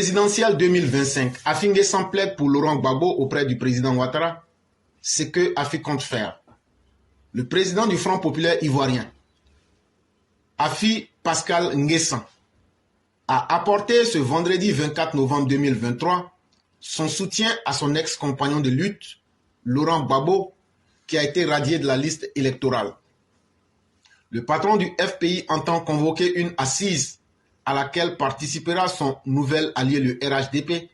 présidentielle 2025, Afi N'Guessan plaide pour Laurent Gbagbo auprès du président Ouattara. C'est que Afi compte faire. Le président du Front populaire ivoirien, Afi Pascal N'Guessan, a apporté ce vendredi 24 novembre 2023 son soutien à son ex-compagnon de lutte, Laurent Gbagbo, qui a été radié de la liste électorale. Le patron du FPI entend convoquer une assise à laquelle participera son nouvel allié, le RHDP,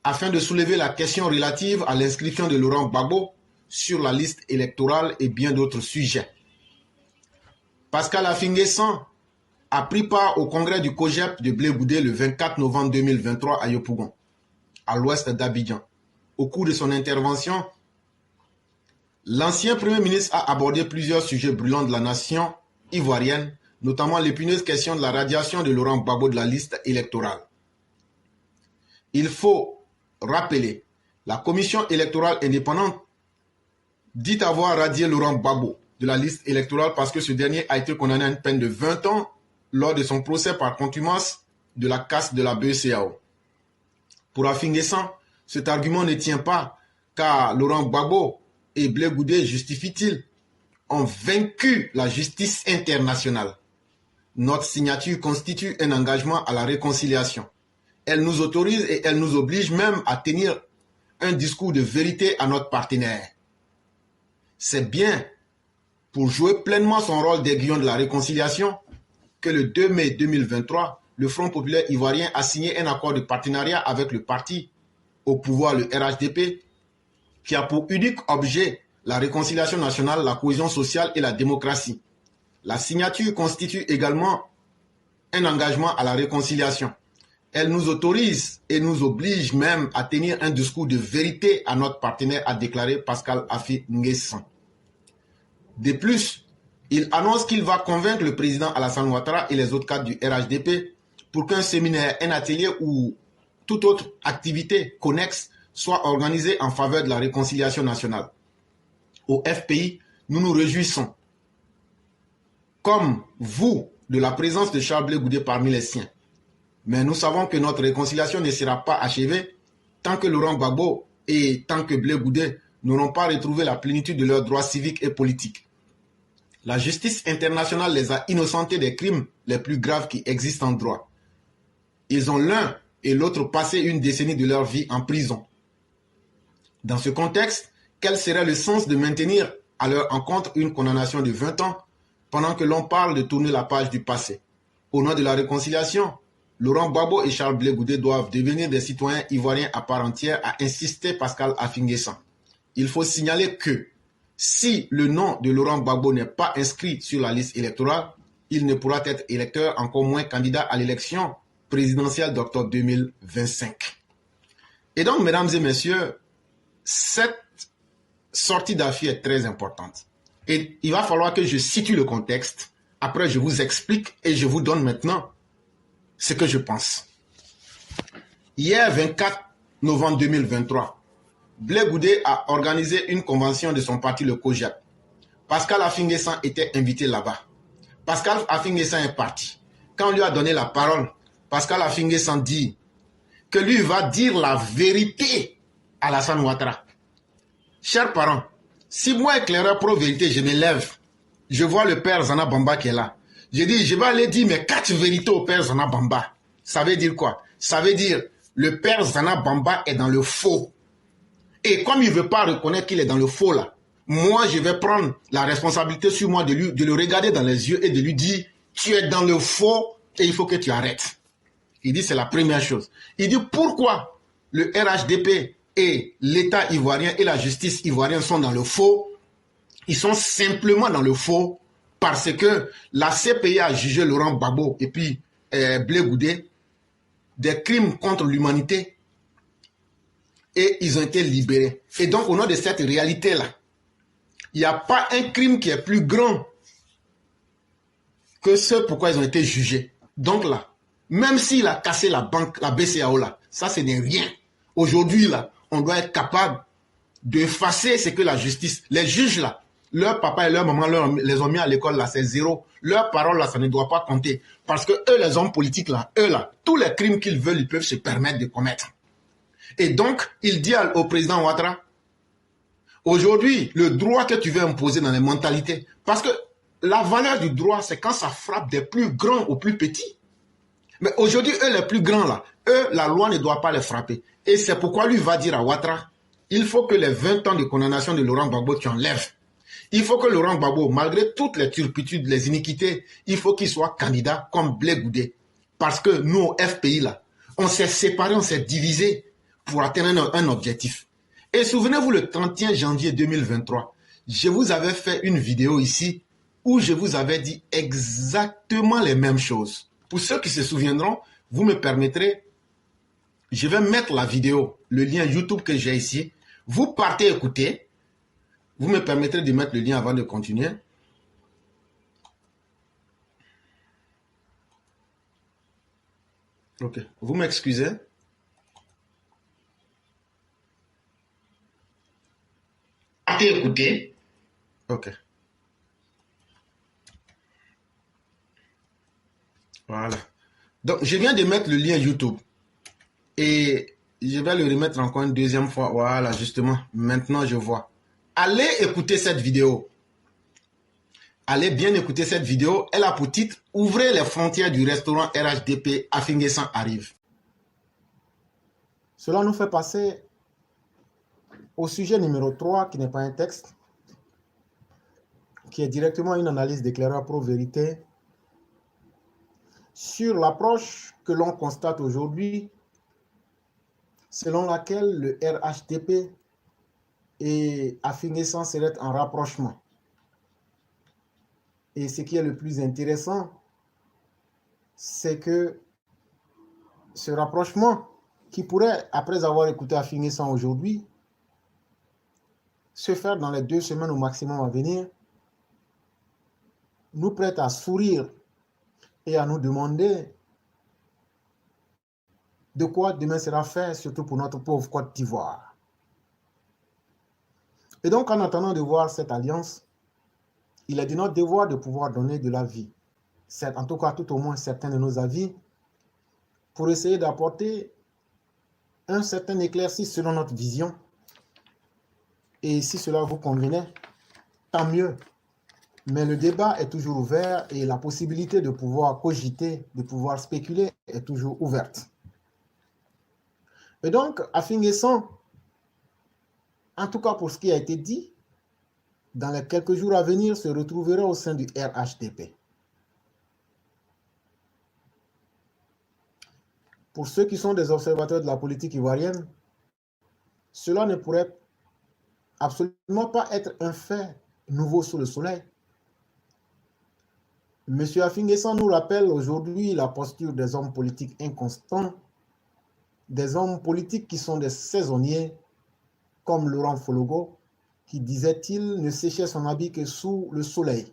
afin de soulever la question relative à l'inscription de Laurent Gbagbo sur la liste électorale et bien d'autres sujets. Pascal Afi N'Guessan a pris part au congrès du COJEP de Blé Goudé le 24 novembre 2023 à Yopougon, à l'ouest d'Abidjan. Au cours de son intervention, l'ancien Premier ministre a abordé plusieurs sujets brûlants de la nation ivoirienne, notamment l'épineuse question de la radiation de Laurent Gbagbo de la liste électorale. Il faut rappeler, la commission électorale indépendante dit avoir radié Laurent Gbagbo de la liste électorale parce que ce dernier a été condamné à une peine de 20 ans lors de son procès par contumace de la casse de la BCEAO. Pour Afi N'Guessan, cet argument ne tient pas car Laurent Gbagbo et Blé Goudé, justifient-ils, ont vaincu la justice internationale. Notre signature constitue un engagement à la réconciliation. Elle nous autorise et elle nous oblige même à tenir un discours de vérité à notre partenaire. C'est bien pour jouer pleinement son rôle d'aiguillon de la réconciliation que le 2 mai 2023, le Front populaire ivoirien a signé un accord de partenariat avec le parti au pouvoir, le RHDP, qui a pour unique objet la réconciliation nationale, la cohésion sociale et la démocratie. La signature constitue également un engagement à la réconciliation. Elle nous autorise et nous oblige même à tenir un discours de vérité à notre partenaire, a déclaré Pascal Afi N'Guessan. De plus, il annonce qu'il va convaincre le président Alassane Ouattara et les autres cadres du RHDP pour qu'un séminaire, un atelier ou toute autre activité connexe soit organisé en faveur de la réconciliation nationale. Au FPI, nous nous réjouissons, comme vous, de la présence de Charles Blé Goudé parmi les siens. Mais nous savons que notre réconciliation ne sera pas achevée tant que Laurent Gbagbo et tant que Blé Goudé n'auront pas retrouvé la plénitude de leurs droits civiques et politiques. La justice internationale les a innocentés des crimes les plus graves qui existent en droit. Ils ont l'un et l'autre passé une décennie de leur vie en prison. Dans ce contexte, quel serait le sens de maintenir à leur encontre une condamnation de 20 ans pendant que l'on parle de tourner la page du passé? Au nom de la réconciliation, Laurent Gbagbo et Charles Blé Goudé doivent devenir des citoyens ivoiriens à part entière, a insisté Pascal Afi N'Guessan. Il faut signaler que si le nom de Laurent Gbagbo n'est pas inscrit sur la liste électorale, il ne pourra être électeur, encore moins candidat à l'élection présidentielle d'octobre 2025. Et donc, mesdames et messieurs, cette sortie d'Afi est très importante. Et il va falloir que je situe le contexte. Après, je vous explique et je vous donne maintenant ce que je pense. Hier, 24 novembre 2023, Blé Goudé a organisé une convention de son parti, le COJEP. Pascal Afi N'Guessan était invité là-bas. Pascal Afi N'Guessan est parti. Quand on lui a donné la parole, Pascal Afi N'Guessan dit que lui va dire la vérité à Alassane Ouattara. Chers parents, si moi, éclaireur pro-vérité, je me lève, je vois le père Zana Bamba qui est là. Je dis, je vais aller dire mes 4 vérités au père Zana Bamba. Ça veut dire quoi? Ça veut dire, le père Zana Bamba est dans le faux. Et comme il ne veut pas reconnaître qu'il est dans le faux là, moi, je vais prendre la responsabilité sur moi de le regarder dans les yeux et de lui dire, tu es dans le faux et il faut que tu arrêtes. Il dit, c'est la première chose. Il dit, pourquoi le RHDP et l'État ivoirien et la justice ivoirienne sont dans le faux? Ils sont simplement dans le faux parce que la CPI a jugé Laurent Gbagbo et puis Blé Goudé des crimes contre l'humanité et ils ont été libérés. Et donc, au nom de cette réalité-là, il n'y a pas un crime qui est plus grand que ce pourquoi ils ont été jugés. Donc là, même s'il a cassé la banque, la BCEAO là, ça ce n'est rien. Aujourd'hui là, on doit être capable d'effacer ce que la justice, les juges là, Leur papa et leur maman les ont mis à l'école, là, c'est zéro. Leur parole, là, ça ne doit pas compter. Parce que eux, les hommes politiques, là, eux, là, tous les crimes qu'ils veulent, ils peuvent se permettre de commettre. Et donc, il dit au président Ouattara, aujourd'hui, le droit que tu veux imposer dans les mentalités, parce que la valeur du droit, c'est quand ça frappe des plus grands aux plus petits. Mais aujourd'hui, eux, les plus grands, là, eux, la loi ne doit pas les frapper. Et c'est pourquoi lui va dire à Ouattara, il faut que les 20 ans de condamnation de Laurent Gbagbo, tu enlèves. Il faut que Laurent Gbagbo, malgré toutes les turpitudes, les iniquités, il faut qu'il soit candidat comme Blé Goudé. Parce que nous, au FPI, là, on s'est séparés, on s'est divisés pour atteindre un objectif. Et souvenez-vous, le 31 janvier 2023, je vous avais fait une vidéo ici où je vous avais dit exactement les mêmes choses. Pour ceux qui se souviendront, vous me permettrez, je vais mettre la vidéo, le lien YouTube que j'ai ici. Vous partez écouter. Vous me permettrez de mettre le lien avant de continuer. Ok, vous m'excusez. Partez écouter. Ok. Voilà. Donc, je viens de mettre le lien YouTube. Et je vais le remettre encore une deuxième fois. Voilà, justement. Maintenant, je vois. Allez écouter cette vidéo. Allez bien écouter cette vidéo. Elle a pour titre « Ouvrez les frontières du restaurant RHDP, Afinguessan arrive ». Cela nous fait passer au sujet numéro 3, qui n'est pas un texte, qui est directement une analyse d'éclaireur pro-vérité sur l'approche que l'on constate aujourd'hui, selon laquelle le RHDP et Afinguessan seraient en rapprochement. Et ce qui est le plus intéressant, c'est que ce rapprochement, qui pourrait, après avoir écouté Afinguessan aujourd'hui, se faire dans les 2 semaines au maximum à venir, nous prête à sourire et à nous demander de quoi demain sera fait, surtout pour notre pauvre Côte d'Ivoire. Et donc, en attendant de voir cette alliance, il est de notre devoir de pouvoir donner de la vie, en tout cas tout au moins certains de nos avis, pour essayer d'apporter un certain éclairci selon notre vision. Et si cela vous convenait, tant mieux. Mais le débat est toujours ouvert et la possibilité de pouvoir cogiter, de pouvoir spéculer est toujours ouverte. Et donc, Afinguessan, en tout cas pour ce qui a été dit, dans les quelques jours à venir, se retrouvera au sein du RHDP. Pour ceux qui sont des observateurs de la politique ivoirienne, cela ne pourrait absolument pas être un fait nouveau sous le soleil. M. Afinguessan nous rappelle aujourd'hui la posture des hommes politiques inconstants, des hommes politiques qui sont des saisonniers, comme Laurent Fologo, qui, disait-il, ne séchait son habit que sous le soleil.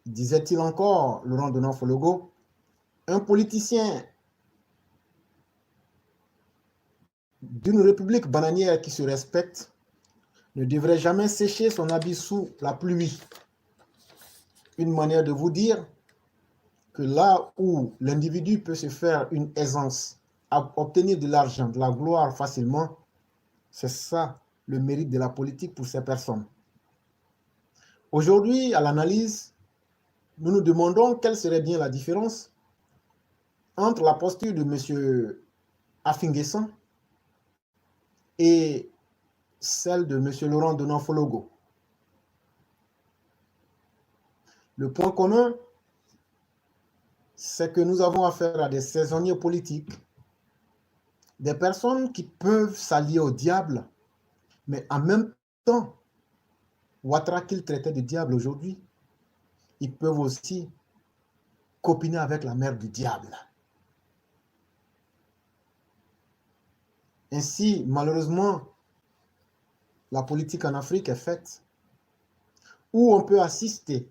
Disait-il encore, Laurent Denon Fologo, un politicien d'une république bananière qui se respecte ne devrait jamais sécher son habit sous la pluie. Une manière de vous dire que là où l'individu peut se faire une aisance, à obtenir de l'argent, de la gloire facilement, c'est ça le mérite de la politique pour ces personnes. Aujourd'hui, à l'analyse, nous nous demandons quelle serait bien la différence entre la posture de M. Afinguessan et celle de M. Laurent Denon Fologo. Le point commun, c'est que nous avons affaire à des saisonniers politiques, des personnes qui peuvent s'allier au diable, mais en même temps, Ouattara qu'il traitait de diable aujourd'hui, ils peuvent aussi copiner avec la mère du diable. Ainsi, malheureusement, la politique en Afrique est faite, où on peut assister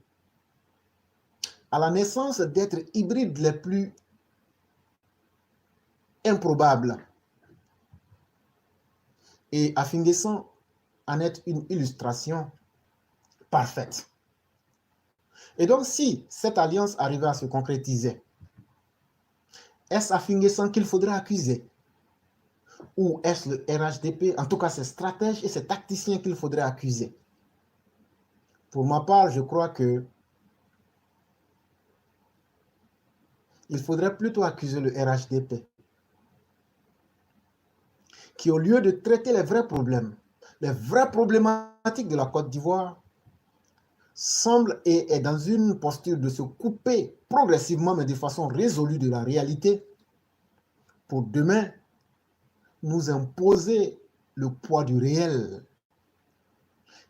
à la naissance d'êtres hybrides les plus improbables. Et Afinguessan en est une illustration parfaite. Et donc, si cette alliance arrivait à se concrétiser, est-ce Afin N'Guessan qu'il faudrait accuser? Ou est-ce le RHDP, en tout cas ses stratèges et ses tacticiens qu'il faudrait accuser? Pour ma part, je crois que il faudrait plutôt accuser le RHDP, qui au lieu de traiter les vrais problèmes, les vraies problématiques de la Côte d'Ivoire, semble et est dans une posture de se couper progressivement, mais de façon résolue de la réalité, pour demain nous imposer le poids du réel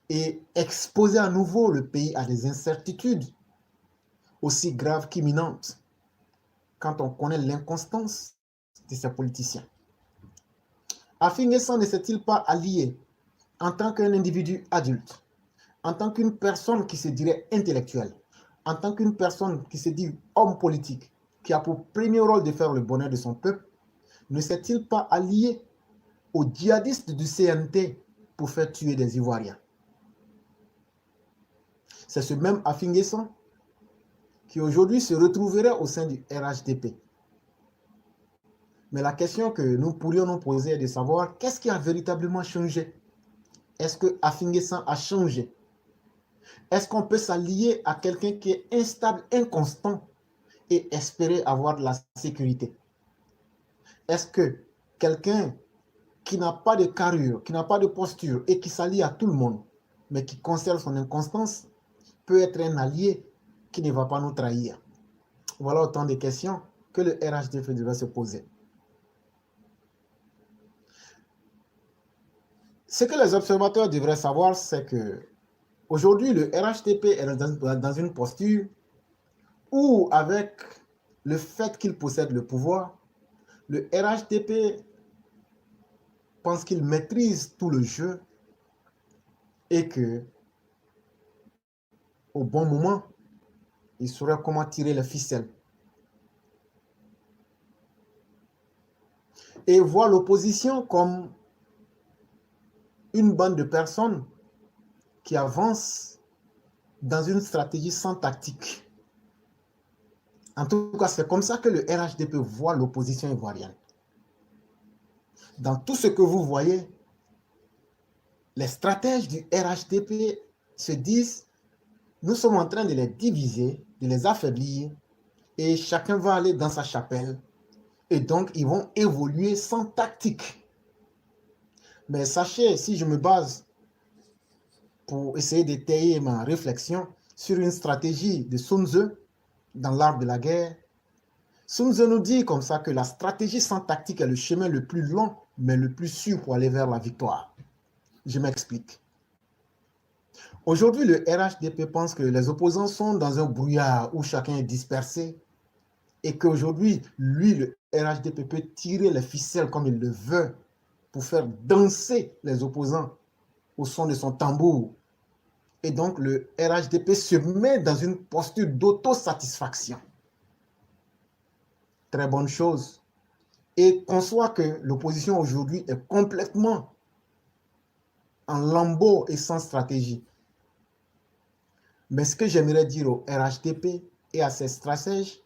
et exposer à nouveau le pays à des incertitudes aussi graves qu'imminentes quand on connaît l'inconstance de ces politiciens. Afin N'Guessan ne s'est-il pas allié en tant qu'un individu adulte, en tant qu'une personne qui se dirait intellectuelle, en tant qu'une personne qui se dit homme politique, qui a pour premier rôle de faire le bonheur de son peuple, ne s'est-il pas allié aux djihadistes du CNT pour faire tuer des Ivoiriens? C'est ce même Afin N'Guessan qui aujourd'hui se retrouverait au sein du RHDP. Mais la question que nous pourrions nous poser est de savoir qu'est-ce qui a véritablement changé? Est-ce que Afin N'Guessan a changé? Est-ce qu'on peut s'allier à quelqu'un qui est instable, inconstant et espérer avoir de la sécurité? Est-ce que quelqu'un qui n'a pas de carrure, qui n'a pas de posture et qui s'allie à tout le monde, mais qui conserve son inconstance, peut être un allié qui ne va pas nous trahir? Voilà autant de questions que le RHDP devrait se poser. Ce que les observateurs devraient savoir, c'est que aujourd'hui, le RHDP est dans une posture où, avec le fait qu'il possède le pouvoir, le RHDP pense qu'il maîtrise tout le jeu et que, au bon moment, il saurait comment tirer les ficelles. Et voit l'opposition comme une bande de personnes qui avancent dans une stratégie sans tactique. En tout cas, c'est comme ça que le RHDP voit l'opposition ivoirienne. Dans tout ce que vous voyez, les stratèges du RHDP se disent, nous sommes en train de les diviser, de les affaiblir, et chacun va aller dans sa chapelle. Et donc, ils vont évoluer sans tactique. Mais sachez, si je me base pour essayer d'étayer ma réflexion sur une stratégie de Sun Tzu dans l'art de la guerre, Sun Tzu nous dit comme ça que la stratégie sans tactique est le chemin le plus long, mais le plus sûr pour aller vers la victoire. Je m'explique. Aujourd'hui, le RHDP pense que les opposants sont dans un brouillard où chacun est dispersé et qu'aujourd'hui, lui, le RHDP peut tirer les ficelles comme il le veut pour faire danser les opposants au son de son tambour. Et donc, le RHDP se met dans une posture d'autosatisfaction. Très bonne chose. Et conçoit que l'opposition aujourd'hui est complètement en lambeaux et sans stratégie. Mais ce que j'aimerais dire au RHDP et à ses stratèges,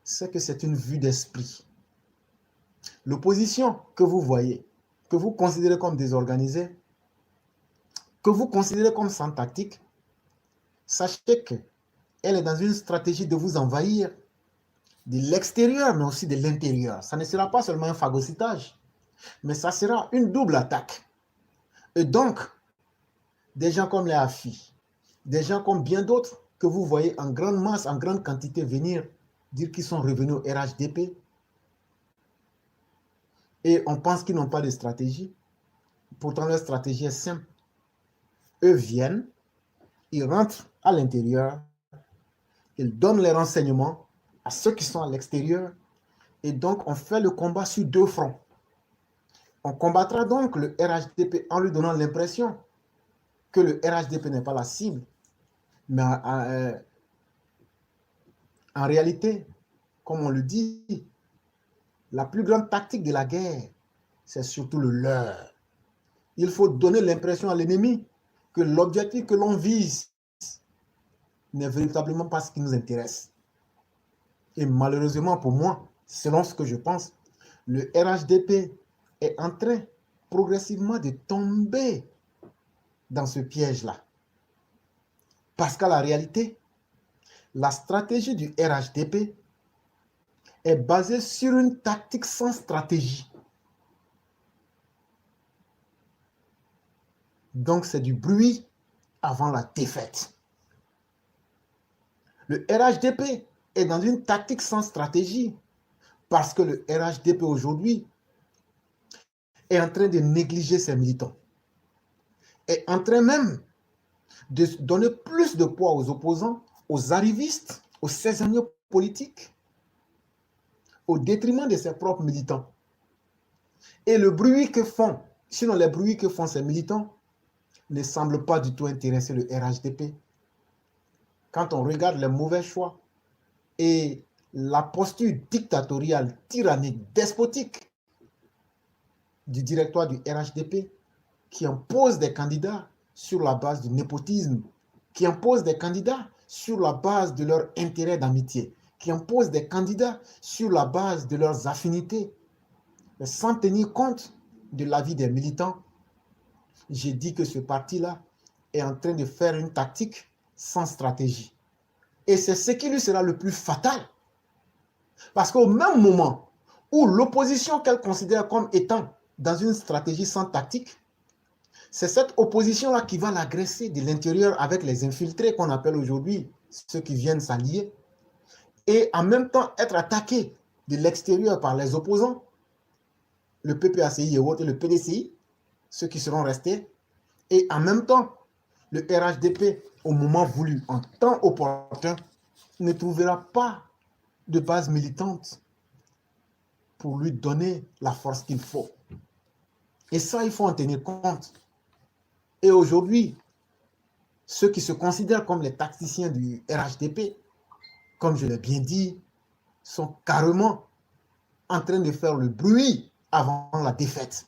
c'est que c'est une vue d'esprit. L'opposition que vous voyez, que vous considérez comme désorganisée, que vous considérez comme sans tactique, sachez qu'elle est dans une stratégie de vous envahir de l'extérieur, mais aussi de l'intérieur. Ça ne sera pas seulement un phagocytage, mais ça sera une double attaque. Et donc, des gens comme les AFI, des gens comme bien d'autres que vous voyez en grande masse, en grande quantité venir dire qu'ils sont revenus au RHDP, et on pense qu'ils n'ont pas de stratégie. Pourtant, leur stratégie est simple. Eux viennent, ils rentrent à l'intérieur, ils donnent les renseignements à ceux qui sont à l'extérieur, et donc on fait le combat sur deux fronts. On combattra donc le RHDP en lui donnant l'impression que le RHDP n'est pas la cible, mais en réalité, comme on le dit, la plus grande tactique de la guerre, c'est surtout le leurre. Il faut donner l'impression à l'ennemi que l'objectif que l'on vise n'est véritablement pas ce qui nous intéresse. Et malheureusement pour moi, selon ce que je pense, le RHDP est en train progressivement de tomber dans ce piège-là. Parce qu'à la réalité, la stratégie du RHDP est basée sur une tactique sans stratégie. Donc c'est du bruit avant la défaite. Le RHDP est dans une tactique sans stratégie parce que le RHDP aujourd'hui est en train de négliger ses militants, est en train même de donner plus de poids aux opposants, aux arrivistes, aux saisonniers politiques, au détriment de ses propres militants. Et le bruit que font, sinon les bruits que font ces militants, ne semblent pas du tout intéresser le RHDP. Quand on regarde les mauvais choix et la posture dictatoriale, tyrannique, despotique du directoire du RHDP, qui impose des candidats sur la base du népotisme, qui impose des candidats sur la base de leur intérêt d'amitié, qui impose des candidats sur la base de leurs affinités, mais sans tenir compte de l'avis des militants. J'ai dit que ce parti-là est en train de faire une tactique sans stratégie. Et c'est ce qui lui sera le plus fatal. Parce qu'au même moment où l'opposition qu'elle considère comme étant dans une stratégie sans tactique, c'est cette opposition-là qui va l'agresser de l'intérieur avec les infiltrés qu'on appelle aujourd'hui ceux qui viennent s'allier, et en même temps être attaqué de l'extérieur par les opposants, le PPACI et autres, et le PDCI, ceux qui seront restés, et en même temps, le RHDP, au moment voulu, en temps opportun, ne trouvera pas de base militante pour lui donner la force qu'il faut. Et ça, il faut en tenir compte. Et aujourd'hui, ceux qui se considèrent comme les tacticiens du RHDP, comme je l'ai bien dit, sont carrément en train de faire le bruit avant la défaite.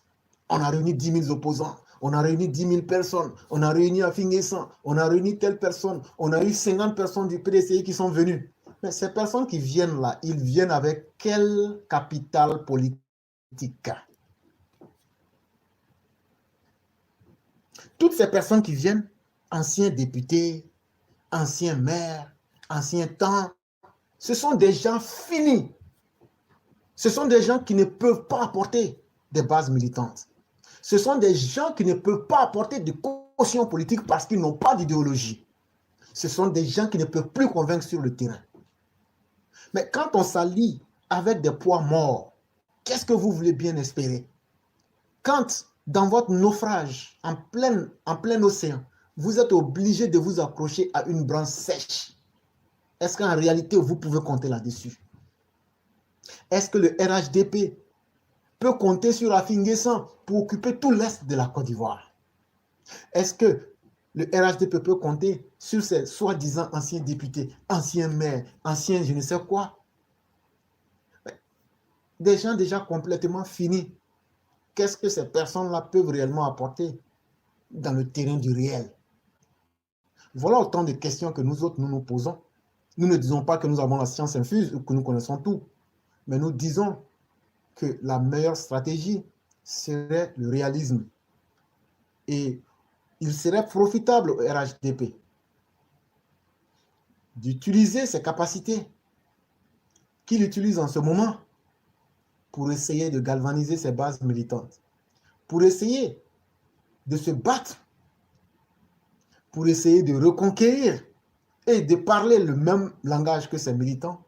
On a réuni 10 000 opposants, on a réuni 10 000 personnes, on a réuni Afinguessan, on a réuni telle personne, on a eu 50 personnes du PDCI qui sont venues. Mais ces personnes qui viennent là, ils viennent avec quel capital politique? Toutes ces personnes qui viennent, anciens députés, anciens maires, anciens temps, ce sont des gens finis. Ce sont des gens qui ne peuvent pas apporter des bases militantes. Ce sont des gens qui ne peuvent pas apporter de caution politique parce qu'ils n'ont pas d'idéologie. Ce sont des gens qui ne peuvent plus convaincre sur le terrain. Mais quand on s'allie avec des poids morts, qu'est-ce que vous voulez bien espérer? Quand, dans votre naufrage, en plein océan, vous êtes obligé de vous accrocher à une branche sèche, est-ce qu'en réalité, vous pouvez compter là-dessus? Est-ce que le RHDP peut compter sur Afinguessan pour occuper tout l'est de la Côte d'Ivoire? Est-ce que le RHDP peut compter sur ces soi-disant anciens députés, anciens maires, anciens je ne sais quoi? Des gens déjà complètement finis. Qu'est-ce que ces personnes-là peuvent réellement apporter dans le terrain du réel? Voilà autant de questions que nous autres, nous nous posons. Nous ne disons pas que nous avons la science infuse ou que nous connaissons tout, mais nous disons que la meilleure stratégie serait le réalisme. Et il serait profitable au RHDP d'utiliser ses capacités qu'il utilise en ce moment pour essayer de galvaniser ses bases militantes, pour essayer de se battre, pour essayer de reconquérir et de parler le même langage que ses militants.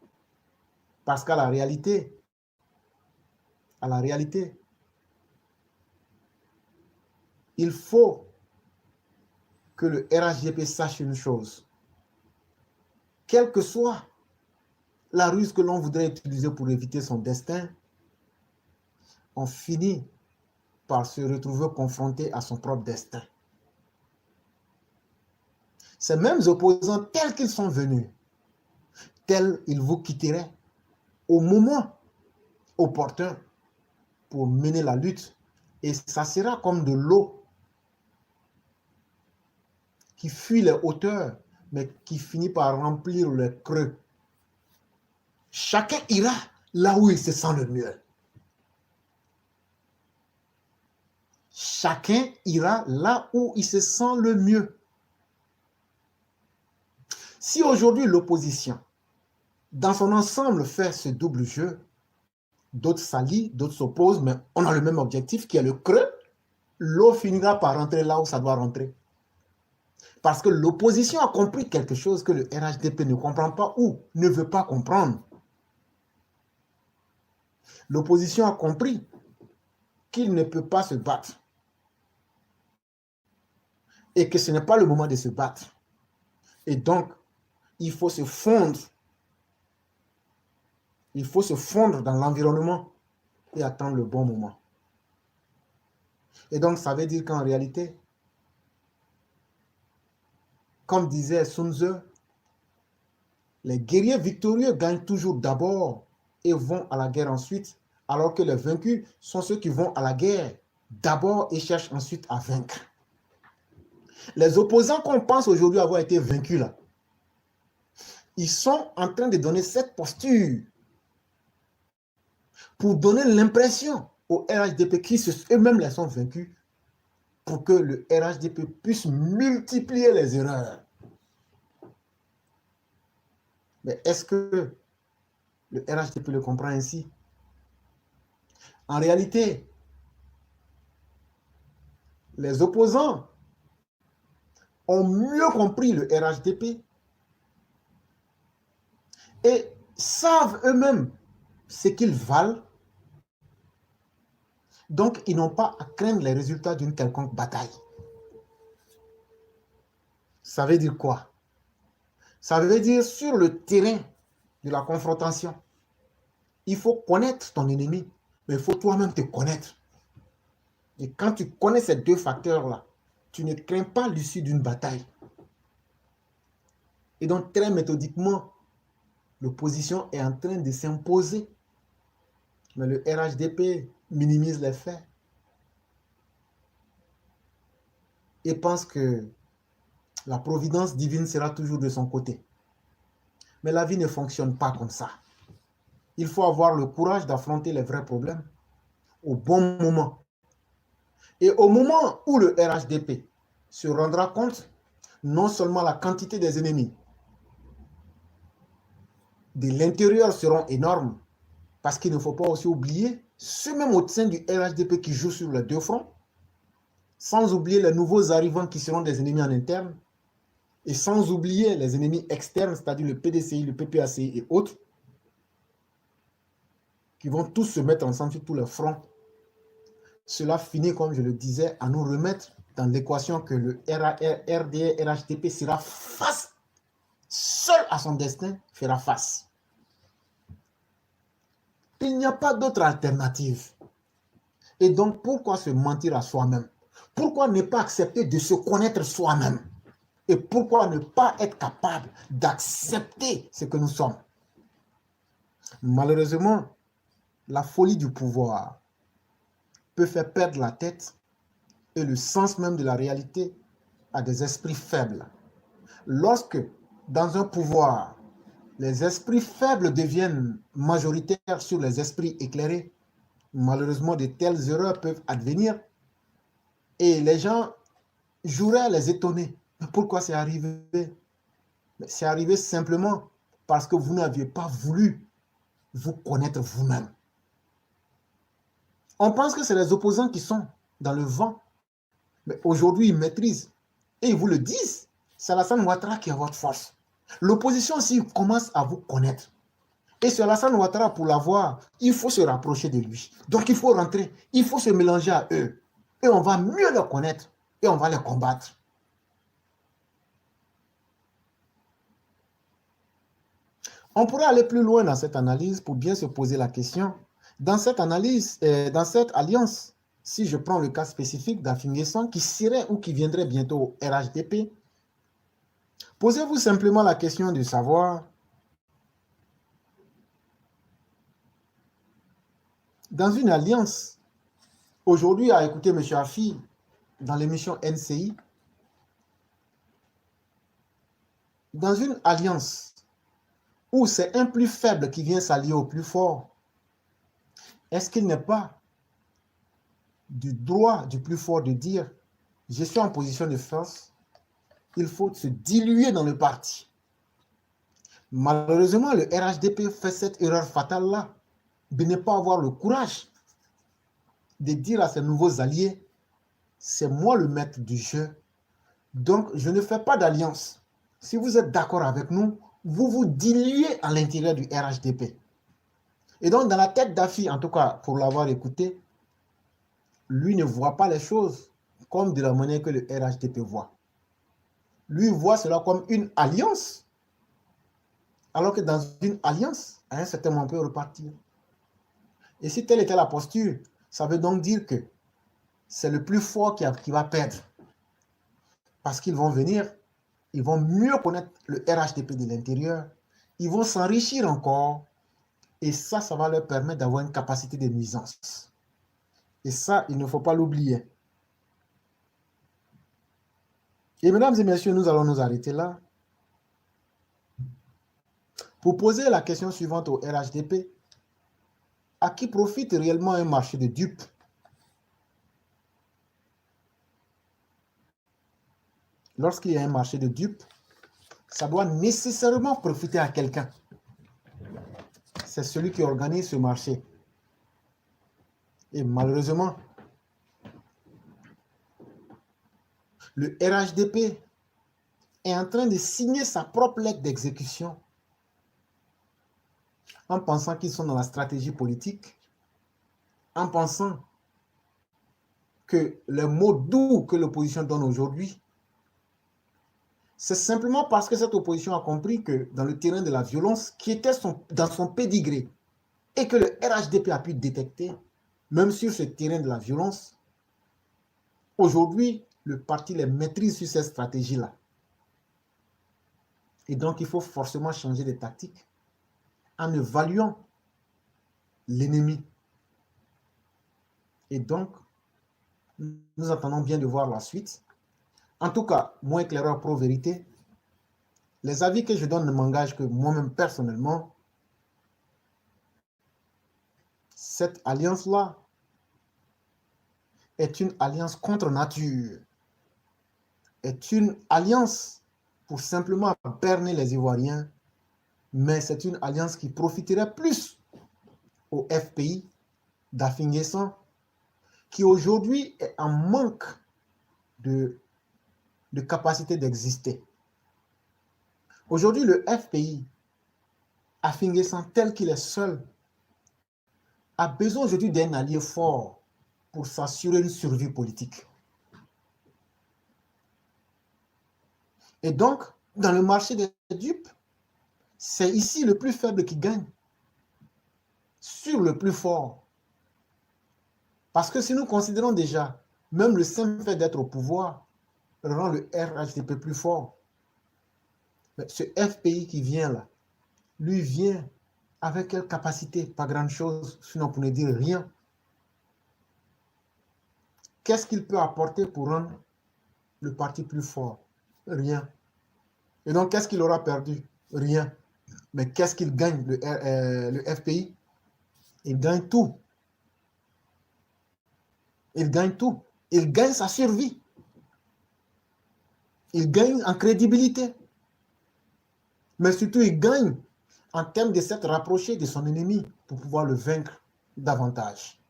Parce qu'à la réalité, il faut que le RHDP sache une chose. Quelle que soit la ruse que l'on voudrait utiliser pour éviter son destin, on finit par se retrouver confronté à son propre destin. Ces mêmes opposants, tels qu'ils sont venus, tels ils vous quitteraient au moment opportun pour mener la lutte. Et ça sera comme de l'eau qui fuit les hauteurs, mais qui finit par remplir le creux. Chacun ira là où il se sent le mieux. Chacun ira là où il se sent le mieux. Si aujourd'hui l'opposition, dans son ensemble, fait ce double jeu, d'autres s'allient, d'autres s'opposent, mais on a le même objectif qui est le creux, l'eau finira par rentrer là où ça doit rentrer. Parce que l'opposition a compris quelque chose que le RHDP ne comprend pas ou ne veut pas comprendre. L'opposition a compris qu'il ne peut pas se battre et que ce n'est pas le moment de se battre. Et donc, il faut se fondre. Il faut se fondre dans l'environnement et attendre le bon moment. Et donc, ça veut dire qu'en réalité, comme disait Sun Tzu, les guerriers victorieux gagnent toujours d'abord et vont à la guerre ensuite, alors que les vaincus sont ceux qui vont à la guerre d'abord et cherchent ensuite à vaincre. Les opposants qu'on pense aujourd'hui avoir été vaincus là, ils sont en train de donner cette posture pour donner l'impression au RHDP qui eux-mêmes les sont vaincus pour que le RHDP puisse multiplier les erreurs. Mais est-ce que le RHDP le comprend ainsi? En réalité, les opposants ont mieux compris le RHDP et savent eux-mêmes ce qu'ils valent. Donc, ils n'ont pas à craindre les résultats d'une quelconque bataille. Ça veut dire quoi? Ça veut dire sur le terrain de la confrontation, il faut connaître ton ennemi, mais il faut toi-même te connaître. Et quand tu connais ces deux facteurs-là, tu ne crains pas l'issue d'une bataille. Et donc, très méthodiquement, l'opposition est en train de s'imposer. Mais le RHDP minimise les faits et pense que la providence divine sera toujours de son côté. Mais la vie ne fonctionne pas comme ça. Il faut avoir le courage d'affronter les vrais problèmes au bon moment. Et au moment où le RHDP se rendra compte, non seulement la quantité des ennemis de l'intérieur seront énormes, parce qu'il ne faut pas aussi oublier ceux même au sein du RHDP qui jouent sur les deux fronts, sans oublier les nouveaux arrivants qui seront des ennemis en interne, et sans oublier les ennemis externes, c'est-à-dire le PDCI, le PPACI et autres, qui vont tous se mettre ensemble sur tous les fronts. Cela finit, comme je le disais, à nous remettre dans l'équation que le RDR, RHDP sera face, seul à son destin, fera face. Il n'y a pas d'autre alternative. Et donc, pourquoi se mentir à soi-même? Pourquoi ne pas accepter de se connaître soi-même? Et pourquoi ne pas être capable d'accepter ce que nous sommes? Malheureusement, la folie du pouvoir peut faire perdre la tête et le sens même de la réalité à des esprits faibles. Lorsque, dans un pouvoir, les esprits faibles deviennent majoritaires sur les esprits éclairés, malheureusement, de telles erreurs peuvent advenir et les gens joueraient à les étonner. Mais pourquoi c'est arrivé? C'est arrivé simplement parce que vous n'aviez pas voulu vous connaître vous-même. On pense que c'est les opposants qui sont dans le vent. Mais aujourd'hui, ils maîtrisent. Et ils vous le disent. C'est Alassane Ouattara qui a votre force. L'opposition aussi commence à vous connaître. Et sur Alassane Ouattara, pour l'avoir, il faut se rapprocher de lui. Donc il faut rentrer, il faut se mélanger à eux. Et on va mieux les connaître. Et on va les combattre. On pourrait aller plus loin dans cette analyse pour bien se poser la question. Dans cette analyse, dans cette alliance, si je prends le cas spécifique d'Affinguesson qui serait ou qui viendrait bientôt au RHDP, posez-vous simplement la question de savoir, dans une alliance, aujourd'hui à écouter M. Afi dans l'émission NCI, dans une alliance où c'est un plus faible qui vient s'allier au plus fort, est-ce qu'il n'est pas du droit du plus fort de dire « je suis en position de force », il faut se diluer dans le parti. Malheureusement, le RHDP fait cette erreur fatale-là de ne pas avoir le courage de dire à ses nouveaux alliés « c'est moi le maître du jeu, donc je ne fais pas d'alliance. Si vous êtes d'accord avec nous, vous vous diluez à l'intérieur du RHDP. » Et donc, dans la tête d'Afi, en tout cas, pour l'avoir écouté, lui ne voit pas les choses comme de la manière que le RHDP voit. Lui voit cela comme une alliance, alors que dans une alliance, à un certain moment, on peut repartir. Et si telle était la posture, ça veut donc dire que c'est le plus fort qui va perdre. Parce qu'ils vont venir, ils vont mieux connaître le RHDP de l'intérieur, ils vont s'enrichir encore, et ça va leur permettre d'avoir une capacité de nuisance. Et ça, il ne faut pas l'oublier. Et mesdames et messieurs, nous allons nous arrêter là pour poser la question suivante au RHDP. À qui profite réellement un marché de dupes? Lorsqu'il y a un marché de dupes, ça doit nécessairement profiter à quelqu'un. C'est celui qui organise ce marché. Et malheureusement, le RHDP est en train de signer sa propre lettre d'exécution en pensant qu'ils sont dans la stratégie politique, en pensant que les mots doux que l'opposition donne aujourd'hui, c'est simplement parce que cette opposition a compris que dans le terrain de la violence, qui était dans son pédigré, et que le RHDP a pu détecter, même sur ce terrain de la violence, aujourd'hui, le parti les maîtrise sur cette stratégie-là. Et donc, il faut forcément changer de tactique en évaluant l'ennemi. Et donc, nous attendons bien de voir la suite. En tout cas, moi, éclaireur pro-vérité, les avis que je donne ne m'engagent que moi-même personnellement. Cette alliance-là est une alliance contre nature, est une alliance pour simplement berner les Ivoiriens, mais c'est une alliance qui profiterait plus au FPI d'Afin-Guessan, qui aujourd'hui est en manque de capacité d'exister. Aujourd'hui, le FPI, Afin-Guessan, tel qu'il est seul, a besoin aujourd'hui d'un allié fort pour s'assurer une survie politique. Et donc, dans le marché des dupes, c'est ici le plus faible qui gagne sur le plus fort. Parce que si nous considérons déjà, même le simple fait d'être au pouvoir rend le RHDP plus fort. Mais ce FPI qui vient là, lui vient avec quelle capacité? Pas grand-chose, sinon pour ne dire rien. Qu'est-ce qu'il peut apporter pour rendre le parti plus fort? Rien. Et donc, qu'est-ce qu'il aura perdu? Rien. Mais qu'est-ce qu'il gagne, le FPI? Il gagne tout. Il gagne tout. Il gagne sa survie. Il gagne en crédibilité. Mais surtout, il gagne en termes de s'être rapproché de son ennemi pour pouvoir le vaincre davantage.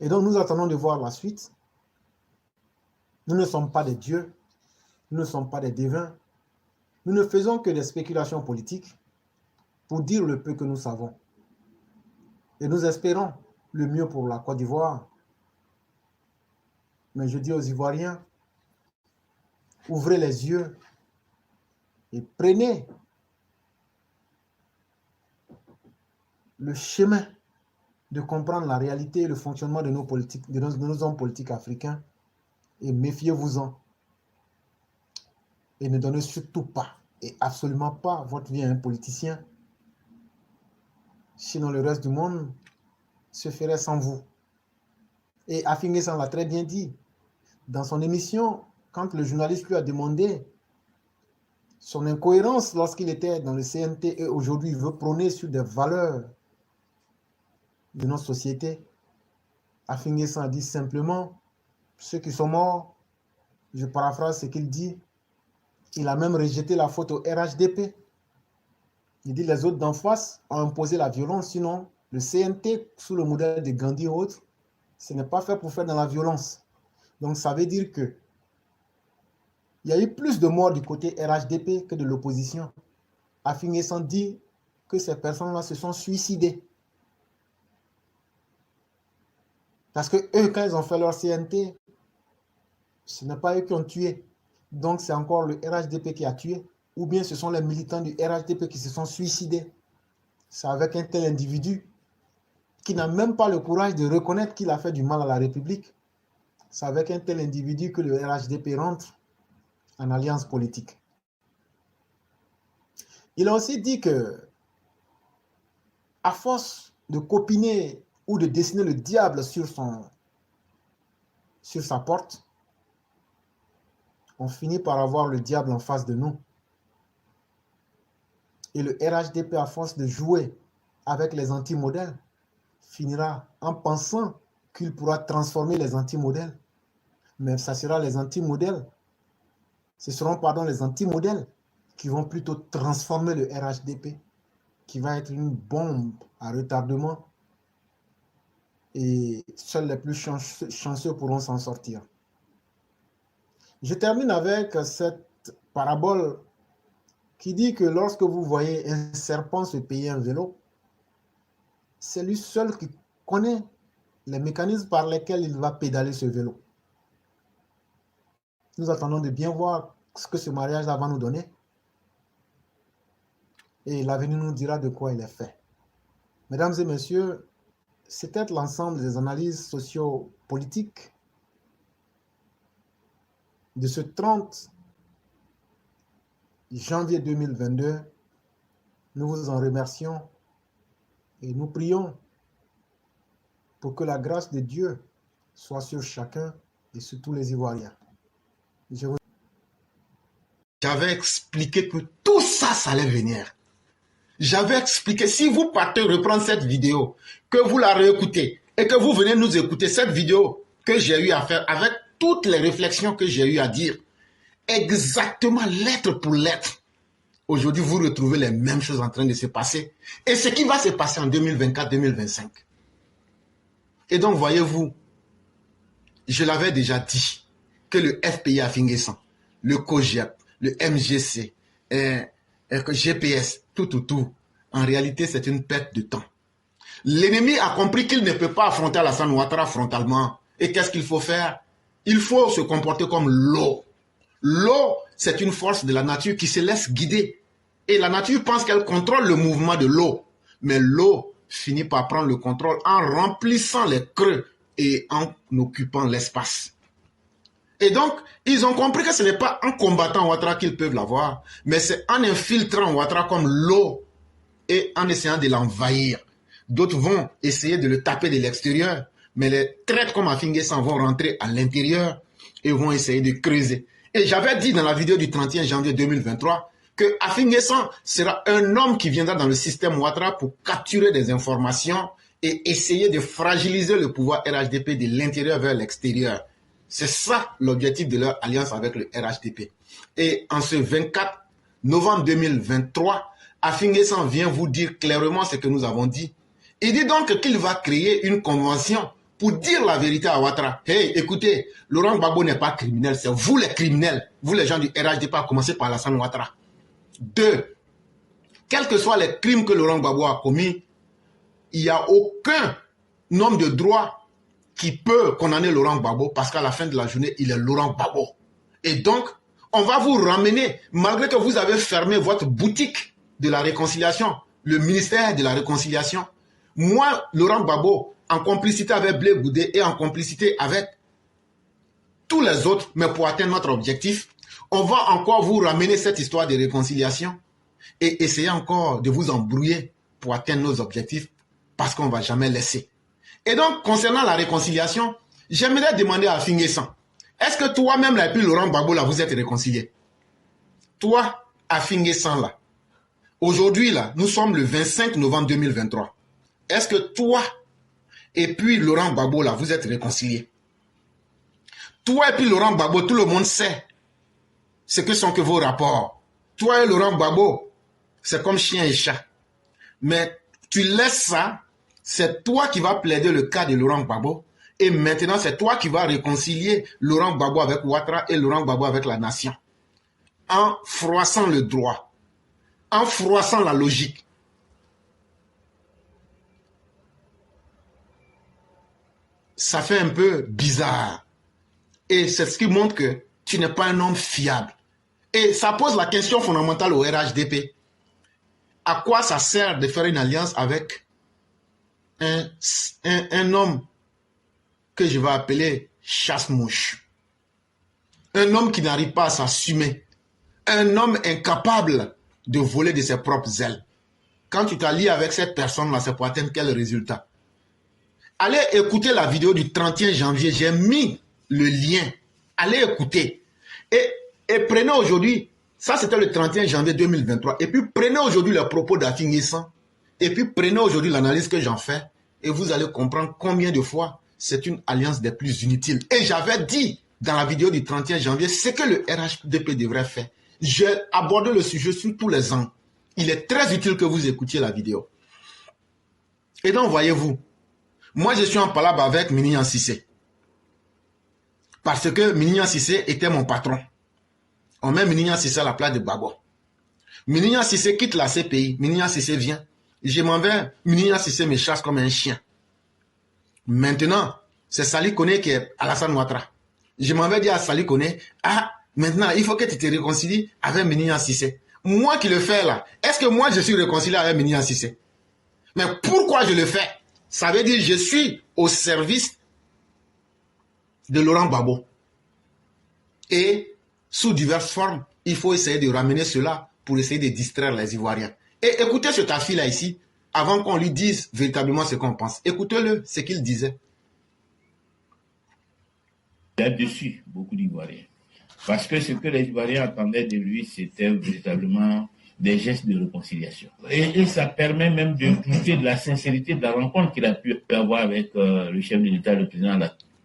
Et donc, nous attendons de voir la suite. Nous ne sommes pas des dieux. Nous ne sommes pas des divins. Nous ne faisons que des spéculations politiques pour dire le peu que nous savons. Et nous espérons le mieux pour la Côte d'Ivoire. Mais je dis aux Ivoiriens, ouvrez les yeux et prenez le chemin de comprendre la réalité et le fonctionnement de nos politiques, de nos hommes politiques africains, et méfiez-vous-en. Et ne donnez surtout pas, et absolument pas, votre vie à un politicien. Sinon, le reste du monde se ferait sans vous. Et Afin-Guessan l'a très bien dit. Dans son émission, quand le journaliste lui a demandé son incohérence lorsqu'il était dans le CNT et aujourd'hui il veut prôner sur des valeurs de notre société. Afinguessan a dit simplement, ceux qui sont morts, je paraphrase ce qu'il dit, il a même rejeté la faute au RHDP. Il dit les autres d'en face ont imposé la violence, sinon le CNT, sous le modèle de Gandhi et autres, ce n'est pas fait pour faire dans la violence. Donc ça veut dire que il y a eu plus de morts du côté RHDP que de l'opposition. Afinguessan dit que ces personnes-là se sont suicidées. Parce que eux, quand ils ont fait leur CNT, ce n'est pas eux qui ont tué. Donc c'est encore le RHDP qui a tué. Ou bien ce sont les militants du RHDP qui se sont suicidés. C'est avec un tel individu qui n'a même pas le courage de reconnaître qu'il a fait du mal à la République. C'est avec un tel individu que le RHDP rentre en alliance politique. Il a aussi dit que, à force de copiner ou de dessiner le diable sur sa porte, on finit par avoir le diable en face de nous. Et le RHDP, à force de jouer avec les anti-modèles, finira en pensant qu'il pourra transformer les anti-modèles. Mais ça sera les anti-modèles. Ce seront, les anti-modèles qui vont plutôt transformer le RHDP, qui va être une bombe à retardement. Et seuls les plus chanceux pourront s'en sortir. Je termine avec cette parabole qui dit que lorsque vous voyez un serpent se payer un vélo, c'est lui seul qui connaît les mécanismes par lesquels il va pédaler ce vélo. Nous attendons de bien voir ce que ce mariage-là va nous donner. Et l'avenir nous dira de quoi il est fait. Mesdames et messieurs, c'était l'ensemble des analyses socio-politiques de ce 30 janvier 2022. Nous vous en remercions et nous prions pour que la grâce de Dieu soit sur chacun et sur tous les Ivoiriens. J'avais expliqué que tout ça, ça allait venir. J'avais expliqué, si vous partez reprendre cette vidéo, que vous la réécoutez et que vous venez nous écouter, cette vidéo que j'ai eu à faire avec toutes les réflexions que j'ai eu à dire, exactement lettre pour lettre. Aujourd'hui, vous retrouvez les mêmes choses en train de se passer. Et ce qui va se passer en 2024-2025. Et donc, voyez-vous, je l'avais déjà dit, que le FPI Afinguessan, le COGEP, le MGC, GPS, tout, en réalité, c'est une perte de temps. L'ennemi a compris qu'il ne peut pas affronter Alassane Ouattara frontalement. Et qu'est-ce qu'il faut faire? Il faut se comporter comme l'eau. L'eau, c'est une force de la nature qui se laisse guider. Et la nature pense qu'elle contrôle le mouvement de l'eau. Mais l'eau finit par prendre le contrôle en remplissant les creux et en occupant l'espace. Et donc, ils ont compris que ce n'est pas en combattant Ouattara qu'ils peuvent l'avoir, mais c'est en infiltrant Ouattara comme l'eau et en essayant de l'envahir. D'autres vont essayer de le taper de l'extérieur, mais les traîtres comme Afinguessan vont rentrer à l'intérieur et vont essayer de creuser. Et j'avais dit dans la vidéo du 31 janvier 2023 que Afinguessan sera un homme qui viendra dans le système Ouattara pour capturer des informations et essayer de fragiliser le pouvoir RHDP de l'intérieur vers l'extérieur. C'est ça l'objectif de leur alliance avec le RHDP. Et en ce 24 novembre 2023, Afinguessan vient vous dire clairement ce que nous avons dit. Il dit donc qu'il va créer une convention pour dire la vérité à Ouattara. Hey, écoutez, Laurent Gbagbo n'est pas criminel, c'est vous les criminels. Vous les gens du RHDP, à commencer par Alassane Ouattara. 2. Quels que soient les crimes que Laurent Gbagbo a commis, il n'y a aucun homme de droit qui peut condamner Laurent Gbagbo parce qu'à la fin de la journée, il est Laurent Gbagbo. Et donc, on va vous ramener, malgré que vous avez fermé votre boutique de la réconciliation, le ministère de la réconciliation. Moi, Laurent Gbagbo, en complicité avec Blé Goudé et en complicité avec tous les autres, mais pour atteindre notre objectif, on va encore vous ramener cette histoire de réconciliation et essayer encore de vous embrouiller pour atteindre nos objectifs parce qu'on ne va jamais laisser. Et donc, concernant la réconciliation, j'aimerais demander à Afinguessan, est-ce que toi-même, là, et puis Laurent Gbagbo, là, vous êtes réconciliés? Toi, à Finguessan là, aujourd'hui là, nous sommes le 25 novembre 2023. Est-ce que toi et puis Laurent Gbagbo là, vous êtes réconciliés? Toi et puis Laurent Gbagbo, tout le monde sait ce que sont que vos rapports. Toi et Laurent Gbagbo, c'est comme chien et chat. Mais tu laisses ça, c'est toi qui vas plaider le cas de Laurent Gbagbo. Et maintenant, c'est toi qui vas réconcilier Laurent Gbagbo avec Ouattara et Laurent Gbagbo avec la nation. En froissant le droit, en froissant la logique. Ça fait un peu bizarre. Et c'est ce qui montre que tu n'es pas un homme fiable. Et ça pose la question fondamentale au RHDP. À quoi ça sert de faire une alliance avec un homme que je vais appeler chasse-mouche? Un homme qui n'arrive pas à s'assumer. Un homme incapable de voler de ses propres ailes. Quand tu t'allies avec cette personne-là, c'est pour atteindre quel résultat? Allez écouter la vidéo du 31 janvier. J'ai mis le lien. Allez écouter. Et prenez aujourd'hui, ça c'était le 31 janvier 2023, et puis prenez aujourd'hui les propos d'Afinguessan, et puis prenez aujourd'hui l'analyse que j'en fais, et vous allez comprendre combien de fois c'est une alliance des plus inutiles. Et j'avais dit dans la vidéo du 31 janvier ce que le RHDP devrait faire. J'ai abordé le sujet sur tous les angles. Il est très utile que vous écoutiez la vidéo. Et donc, voyez-vous, moi je suis en palabre avec Minignan Cissé. Parce que Minignan Cissé était mon patron. On met Minignan Cissé à la place de Gbagbo. Minignan Cissé quitte la CPI. Minignan Cissé vient. Je m'en vais. Minignan Cissé me chasse comme un chien. Maintenant, c'est Sali Kone qui est Alassane Ouattara. Je m'en vais dire à Sali Kone, ah, maintenant, il faut que tu te réconcilies avec Minignan Cissé. Moi qui le fais là, est-ce que moi je suis réconcilié avec Minignan Cissé? Mais pourquoi je le fais? Ça veut dire que je suis au service de Laurent Gbagbo. Et sous diverses formes, il faut essayer de ramener cela pour essayer de distraire les Ivoiriens. Et écoutez ce Tafi là ici, avant qu'on lui dise véritablement ce qu'on pense. Écoutez-le, ce qu'il disait. Il y a dessus beaucoup d'Ivoiriens. Parce que ce que les Ivoiriens attendaient de lui, c'était véritablement des gestes de réconciliation. Et ça permet même de douter de la sincérité de la rencontre qu'il a pu avoir avec le chef de l'État, le président.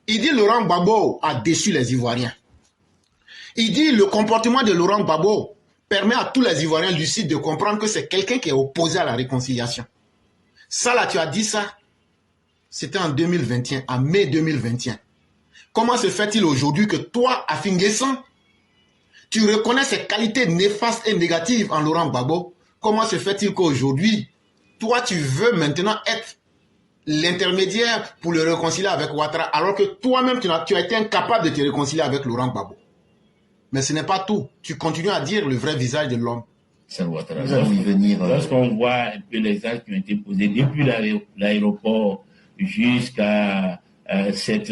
Il dit Laurent Gbagbo a déçu les Ivoiriens. Il dit le comportement de Laurent Gbagbo permet à tous les Ivoiriens lucides de comprendre que c'est quelqu'un qui est opposé à la réconciliation. Ça là, tu as dit ça, c'était en 2021, en mai 2021. Comment se fait-il aujourd'hui que toi, Afinguessan, tu reconnais ces qualités néfastes et négatives en Laurent Gbagbo? Comment se fait-il qu'aujourd'hui, toi, tu veux maintenant être l'intermédiaire pour le réconcilier avec Ouattara, alors que toi-même, tu as été incapable de te réconcilier avec Laurent Gbagbo? Mais ce n'est pas tout. Tu continues à dire le vrai visage de l'homme. Lorsqu'on voit un peu les actes qui ont été posés depuis l'aéroport jusqu'à cette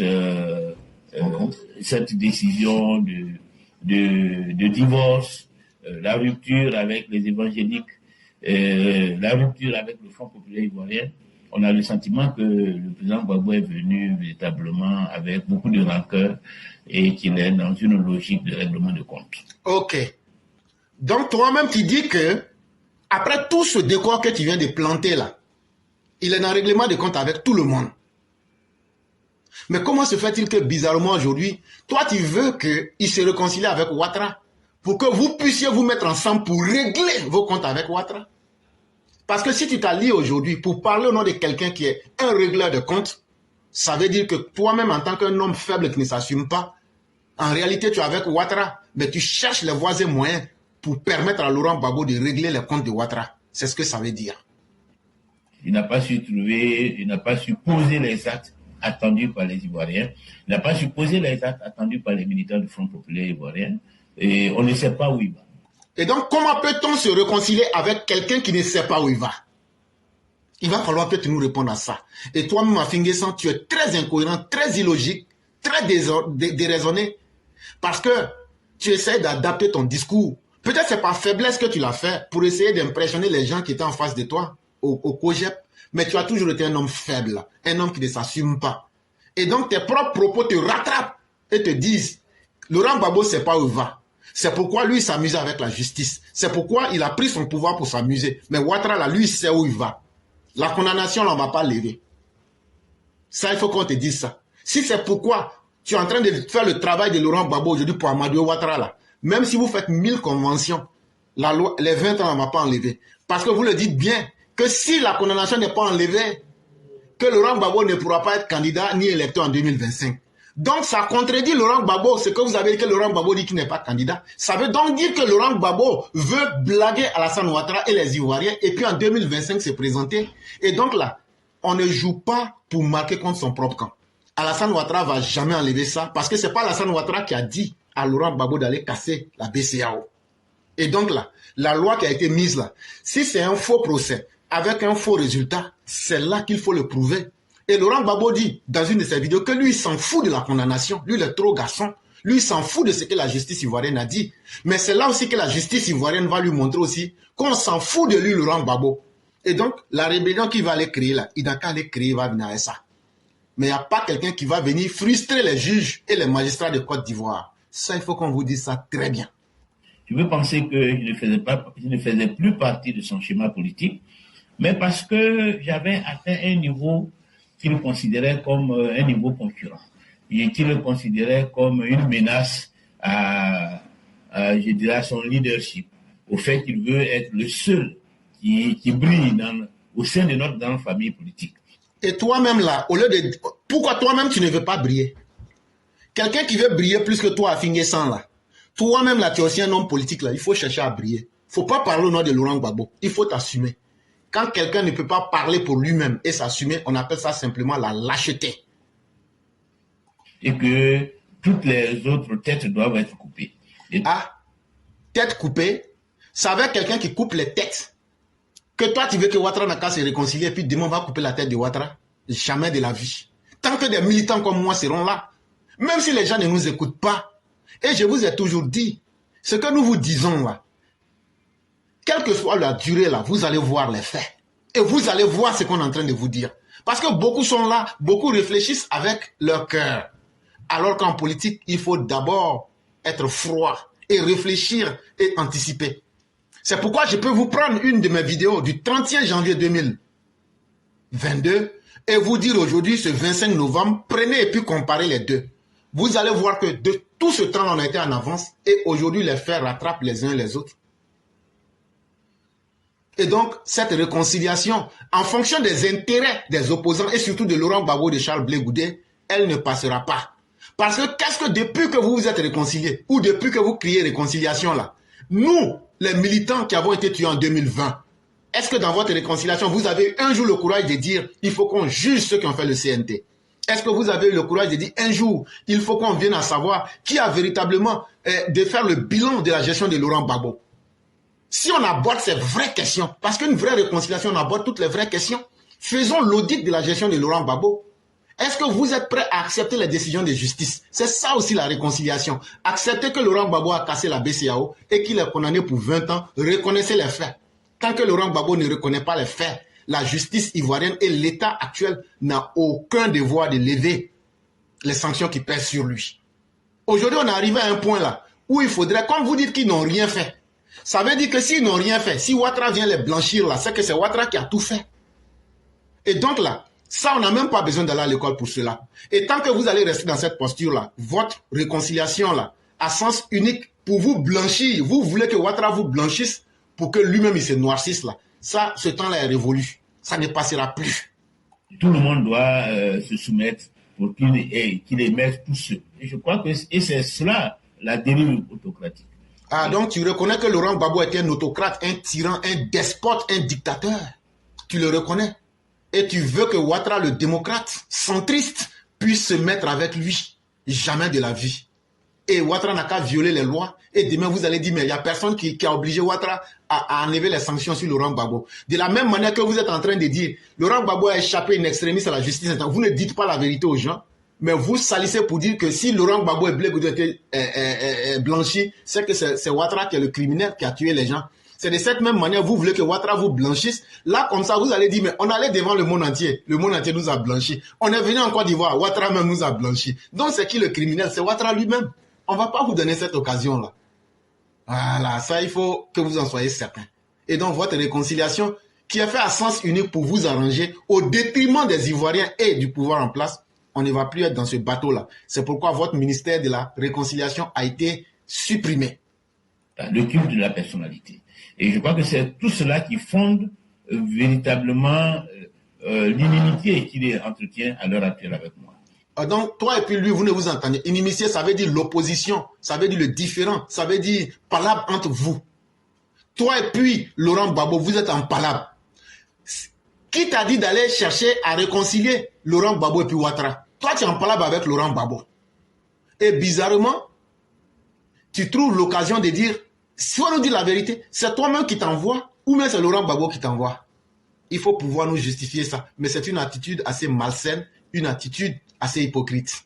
décision de divorce, la rupture avec les évangéliques, la rupture avec le Front populaire ivoirien, on a le sentiment que le président Gbagbo est venu véritablement avec beaucoup de rancœur et qu'il est dans une logique de règlement de compte. Ok. Donc toi-même tu dis que après tout ce décor que tu viens de planter là, il est dans le règlement de compte avec tout le monde. Mais comment se fait-il que bizarrement aujourd'hui, toi tu veux qu'il se réconcilie avec Ouattara pour que vous puissiez vous mettre ensemble pour régler vos comptes avec Ouattara? Parce que si tu t'allies aujourd'hui pour parler au nom de quelqu'un qui est un régleur de comptes, ça veut dire que toi-même en tant qu'un homme faible qui ne s'assume pas, en réalité tu es avec Ouattara, mais tu cherches les voies et moyens pour permettre à Laurent Gbagbo de régler les comptes de Ouattara. C'est ce que ça veut dire. Il n'a pas su trouver, il n'a pas su poser les actes attendus par les Ivoiriens, il n'a pas su poser les actes attendus par les militants du Front populaire ivoirien, et on ne sait pas où il va. Et donc, comment peut-on se réconcilier avec quelqu'un qui ne sait pas où il va? Il va falloir que tu nous répondes à ça. Et toi-même, Afinguessan, tu es très incohérent, très illogique, très déraisonné, parce que tu essaies d'adapter ton discours. Peut-être c'est par faiblesse que tu l'as fait pour essayer d'impressionner les gens qui étaient en face de toi, au COGEP. Mais tu as toujours été un homme faible, un homme qui ne s'assume pas. Et donc tes propres propos te rattrapent et te disent, Laurent Gbagbo ne sait pas où il va. C'est pourquoi lui s'amuse avec la justice. C'est pourquoi il a pris son pouvoir pour s'amuser. Mais Ouattara, là, lui, il sait où il va. La condamnation, là, on ne va pas lever. Ça, il faut qu'on te dise ça. Si c'est pourquoi tu es en train de faire le travail de Laurent Gbagbo aujourd'hui pour Amadou Ouattara, là, même si vous faites 1000 conventions, la loi, les 20 ans, on ne va pas enlever. Parce que vous le dites bien, que si la condamnation n'est pas enlevée, que Laurent Gbagbo ne pourra pas être candidat ni électeur en 2025. Donc, ça contredit Laurent Gbagbo, ce que vous avez dit que Laurent Gbagbo dit qu'il n'est pas candidat. Ça veut donc dire que Laurent Gbagbo veut blaguer Alassane Ouattara et les Ivoiriens, et puis en 2025 se présenter. Et donc là, on ne joue pas pour marquer contre son propre camp. Alassane Ouattara va jamais enlever ça, parce que c'est pas Alassane Ouattara qui a dit à Laurent Gbagbo d'aller casser la BCEAO. Et donc là, la loi qui a été mise là, si c'est un faux procès, avec un faux résultat, c'est là qu'il faut le prouver. Et Laurent Gbagbo dit dans une de ses vidéos que lui, il s'en fout de la condamnation. Lui, il est trop garçon. Lui, il s'en fout de ce que la justice ivoirienne a dit. Mais c'est là aussi que la justice ivoirienne va lui montrer aussi qu'on s'en fout de lui, Laurent Gbagbo. Et donc, la rébellion qu'il va aller créer là, il n'a qu'à aller créer, il va venir avec ça. Mais il n'y a pas quelqu'un qui va venir frustrer les juges et les magistrats de Côte d'Ivoire. Ça, il faut qu'on vous dise ça très bien. Je veux penser qu'il ne faisait plus partie de son schéma politique, mais parce que j'avais atteint un niveau qu'il considérait comme un niveau concurrent. Et qu'il le considérait comme une menace je dirais, à son leadership, au fait qu'il veut être le seul qui brille au sein de notre grande famille politique. Et toi-même là, au lieu de... Pourquoi toi-même tu ne veux pas briller? Quelqu'un qui veut briller plus que toi à Finguessan là, toi-même là, tu es aussi un homme politique là, il faut chercher à briller. Il ne faut pas parler au nom de Laurent Gbagbo, il faut t'assumer. Quand quelqu'un ne peut pas parler pour lui-même et s'assumer, on appelle ça simplement la lâcheté. Et que toutes les autres têtes doivent être coupées. Tête coupée, ça veut quelqu'un qui coupe les têtes. Que toi, tu veux que Ouattara n'a qu'à se réconcilier et puis demain, on va couper la tête de Ouattara. Jamais de la vie. Tant que des militants comme moi seront là, même si les gens ne nous écoutent pas, et je vous ai toujours dit, ce que nous vous disons là, quelle que soit la durée là, vous allez voir les faits. Et vous allez voir ce qu'on est en train de vous dire. Parce que beaucoup sont là, beaucoup réfléchissent avec leur cœur. Alors qu'en politique, il faut d'abord être froid et réfléchir et anticiper. C'est pourquoi je peux vous prendre une de mes vidéos du 31 janvier 2022 et vous dire aujourd'hui, ce 25 novembre, prenez et puis comparez les deux. Vous allez voir que de tout ce temps, on a été en avance et aujourd'hui, les faits rattrapent les uns et les autres. Et donc, cette réconciliation, en fonction des intérêts des opposants et surtout de Laurent Gbagbo, de Charles Blé Goudé, elle ne passera pas. Parce que qu'est-ce que depuis que vous vous êtes réconciliés ou depuis que vous criez réconciliation là, nous, les militants qui avons été tués en 2020, est-ce que dans votre réconciliation, vous avez un jour le courage de dire il faut qu'on juge ceux qui ont fait le CNT? Est-ce que vous avez le courage de dire un jour, il faut qu'on vienne à savoir qui a véritablement de faire le bilan de la gestion de Laurent Gbagbo? Si on aborde ces vraies questions, parce qu'une vraie réconciliation, on aborde toutes les vraies questions, faisons l'audit de la gestion de Laurent Gbagbo. Est-ce que vous êtes prêts à accepter les décisions de justice? C'est ça aussi la réconciliation. Accepter que Laurent Gbagbo a cassé la BCEAO et qu'il est condamné pour 20 ans, reconnaissez les faits. Tant que Laurent Gbagbo ne reconnaît pas les faits, la justice ivoirienne et l'État actuel n'a aucun devoir de lever les sanctions qui pèsent sur lui. Aujourd'hui, on est arrivé à un point là où il faudrait, comme vous dites qu'ils n'ont rien fait, ça veut dire que s'ils n'ont rien fait, si Ouattara vient les blanchir là, c'est que c'est Ouattara qui a tout fait. Et donc là, ça, on n'a même pas besoin d'aller à l'école pour cela. Et tant que vous allez rester dans cette posture-là, votre réconciliation-là, à sens unique, pour vous blanchir, vous voulez que Ouattara vous blanchisse pour que lui-même il se noircisse là. Ça, ce temps-là est révolu. Ça ne passera plus. Tout le monde doit se soumettre pour qu'il émette tout seul. Et je crois que c'est cela, la dérive autocratique. Ah, donc tu reconnais que Laurent Gbagbo était un autocrate, un tyran, un despote, un dictateur. Tu le reconnais. Et tu veux que Ouattara, le démocrate, centriste, puisse se mettre avec lui. Jamais de la vie. Et Ouattara n'a qu'à violer les lois. Et demain, vous allez dire, mais il n'y a personne qui a obligé Ouattara à enlever les sanctions sur Laurent Gbagbo. De la même manière que vous êtes en train de dire, Laurent Gbagbo a échappé une extrémiste à la justice. Vous ne dites pas la vérité aux gens. Mais vous salissez pour dire que si Laurent Gbagbo et Blé Goudé étaient blanchis, c'est que c'est Ouattara qui est le criminel qui a tué les gens. C'est de cette même manière, vous voulez que Ouattara vous blanchisse. Là, comme ça, vous allez dire, mais on allait devant le monde entier. Le monde entier nous a blanchis. On est venu en Côte d'Ivoire. Ouattara même nous a blanchis. Donc, c'est qui le criminel? C'est Ouattara lui-même. On ne va pas vous donner cette occasion-là. Voilà, ça, il faut que vous en soyez certain. Et donc, votre réconciliation, qui est faite à sens unique pour vous arranger, au détriment des Ivoiriens et du pouvoir en place, on ne va plus être dans ce bateau-là. C'est pourquoi votre ministère de la réconciliation a été supprimé. Le culte de la personnalité. Et je crois que c'est tout cela qui fonde véritablement l'inimitié qu'il entretient à l'heure actuelle avec moi. Donc, toi et puis lui, vous ne vous entendez. Inimitié, ça veut dire l'opposition, ça veut dire le différent, ça veut dire palabre entre vous. Toi et puis Laurent Gbagbo, vous êtes en palabre. Qui t'a dit d'aller chercher à réconcilier Laurent Gbagbo et puis Ouattara? Toi, tu es en palabre avec Laurent Gbagbo. Et bizarrement, tu trouves l'occasion de dire, si on nous dit la vérité, c'est toi-même qui t'envoie ou même c'est Laurent Gbagbo qui t'envoie. Il faut pouvoir nous justifier ça. Mais c'est une attitude assez malsaine, une attitude assez hypocrite.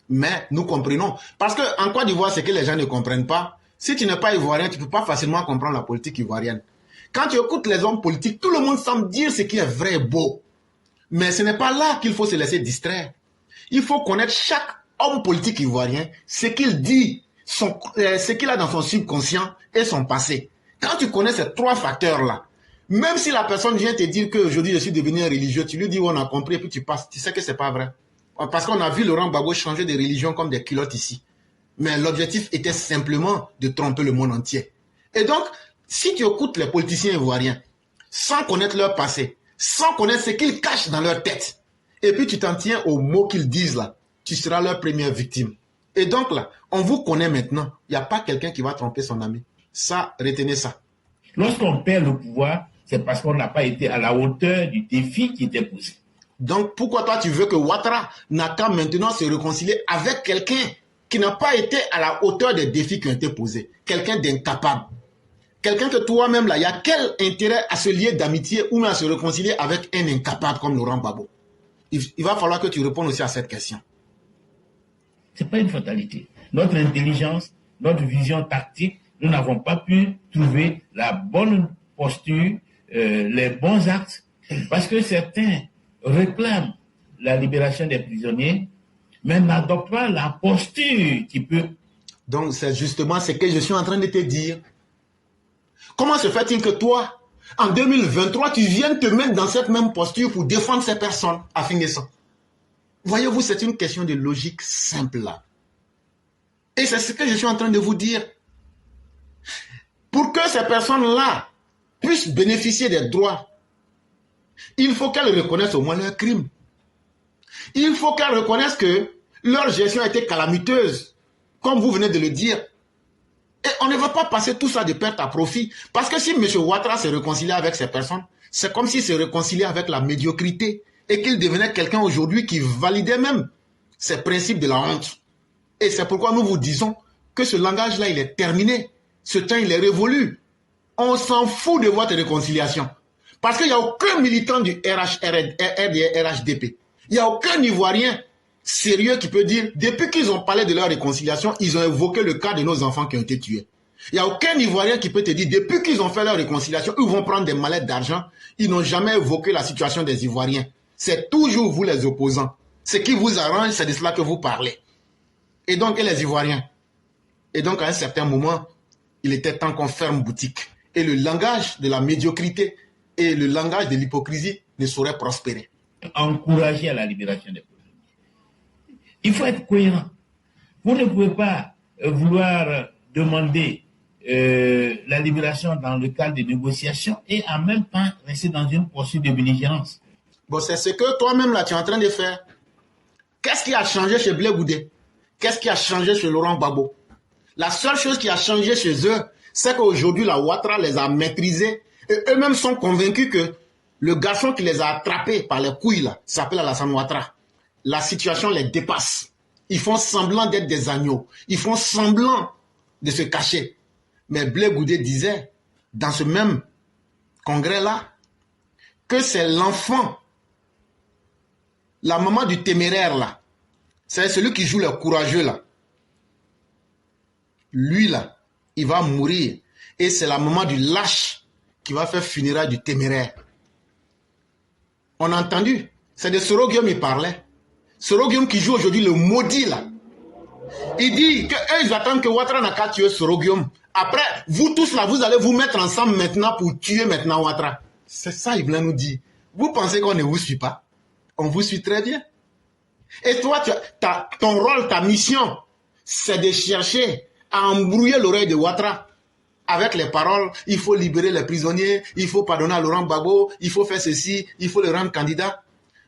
Mais nous comprenons. Parce qu'en Côte d'Ivoire, c'est que les gens ne comprennent pas. Si tu n'es pas ivoirien, tu ne peux pas facilement comprendre la politique ivoirienne. Quand tu écoutes les hommes politiques, tout le monde semble dire ce qui est vrai et beau. Mais ce n'est pas là qu'il faut se laisser distraire. Il faut connaître chaque homme politique ivoirien, ce qu'il dit, ce qu'il a dans son subconscient et son passé. Quand tu connais ces trois facteurs-là, même si la personne vient te dire qu'aujourd'hui je suis devenu un religieux, tu lui dis on a compris et puis tu passes, tu sais que ce n'est pas vrai. Parce qu'on a vu Laurent Gbagbo changer de religion comme des culottes ici. Mais l'objectif était simplement de tromper le monde entier. Et donc, si tu écoutes les politiciens ivoiriens, sans connaître leur passé, sans connaître ce qu'ils cachent dans leur tête, et puis tu t'en tiens aux mots qu'ils disent là, tu seras leur première victime. Et donc là, on vous connaît maintenant. Il n'y a pas quelqu'un qui va tromper son ami. Ça, retenez ça. Lorsqu'on perd le pouvoir, c'est parce qu'on n'a pas été à la hauteur du défi qui était posé. Donc, pourquoi toi, tu veux que Ouattara n'a qu'à maintenant se réconcilier avec quelqu'un qui n'a pas été à la hauteur des défis qui ont été posés? Quelqu'un d'incapable. Quelqu'un que toi-même, là, il y a quel intérêt à se lier d'amitié ou même à se réconcilier avec un incapable comme Laurent Gbagbo? Il va falloir que tu répondes aussi à cette question. Ce n'est pas une fatalité. Notre intelligence, notre vision tactique, nous n'avons pas pu trouver la bonne posture, les bons actes, parce que certains réclament la libération des prisonniers, mais n'adoptent pas la posture qui peut... Donc c'est justement ce que je suis en train de te dire. Comment se fait-il que toi, en 2023, tu viennes te mettre dans cette même posture pour défendre ces personnes à Finguessan? Voyez-vous, c'est une question de logique simple là. Et c'est ce que je suis en train de vous dire. Pour que ces personnes-là puissent bénéficier des droits, il faut qu'elles reconnaissent au moins leurs crimes. Il faut qu'elles reconnaissent que leur gestion a été calamiteuse, comme vous venez de le dire. Et on ne va pas passer tout ça de perte à profit. Parce que si M. Ouattara se réconcilie avec ces personnes, c'est comme s'il se réconciliait avec la médiocrité et qu'il devenait quelqu'un aujourd'hui qui validait même ces principes de la honte. Et c'est pourquoi nous vous disons que ce langage-là, il est terminé. Ce temps, il est révolu. On s'en fout de votre réconciliation. Parce qu'il n'y a aucun militant du RHDP. Il n'y a aucun Ivoirien sérieux qui peut dire, depuis qu'ils ont parlé de leur réconciliation, ils ont évoqué le cas de nos enfants qui ont été tués. Il n'y a aucun Ivoirien qui peut te dire, depuis qu'ils ont fait leur réconciliation, ils vont prendre des mallettes d'argent. Ils n'ont jamais évoqué la situation des Ivoiriens. C'est toujours vous les opposants. Ce qui vous arrange, c'est de cela que vous parlez. Et donc, et les Ivoiriens. Et donc, à un certain moment, il était temps qu'on ferme boutique. Et le langage de la médiocrité et le langage de l'hypocrisie ne saurait prospérer. Encourager à la libération des prisonniers. Il faut être cohérent. Vous ne pouvez pas vouloir demander la libération dans le cadre des négociations et en même temps rester dans une posture de belligérance. Bon, c'est ce que toi-même là tu es en train de faire. Qu'est-ce qui a changé chez Blé Goudé? Qu'est-ce qui a changé chez Laurent Gbagbo? La seule chose qui a changé chez eux, c'est qu'aujourd'hui la Ouattara les a maîtrisés et eux-mêmes sont convaincus que le garçon qui les a attrapés par les couilles là s'appelle Alassane Ouattara. La situation les dépasse. Ils font semblant d'être des agneaux. Ils font semblant de se cacher. Mais Blé Goudé disait, dans ce même congrès-là, que c'est l'enfant, la maman du téméraire là, c'est celui qui joue le courageux là. Lui là, il va mourir. Et c'est la maman du lâche qui va faire funérailles du téméraire. On a entendu. C'est de Soro Guillaume il parlait. Soro Guillaume qui joue aujourd'hui le maudit là. Il dit qu'ils attendent que Ouattara n'a qu'à tuer Sorogium. Après, vous tous là, vous allez vous mettre ensemble maintenant pour tuer maintenant Ouattara. C'est ça, il voulait nous dire. Vous pensez qu'on ne vous suit pas? On vous suit très bien. Et toi, ton rôle, ta mission, c'est de chercher à embrouiller l'oreille de Ouattara avec les paroles, il faut libérer les prisonniers, il faut pardonner à Laurent Gbagbo, il faut faire ceci, il faut le rendre candidat.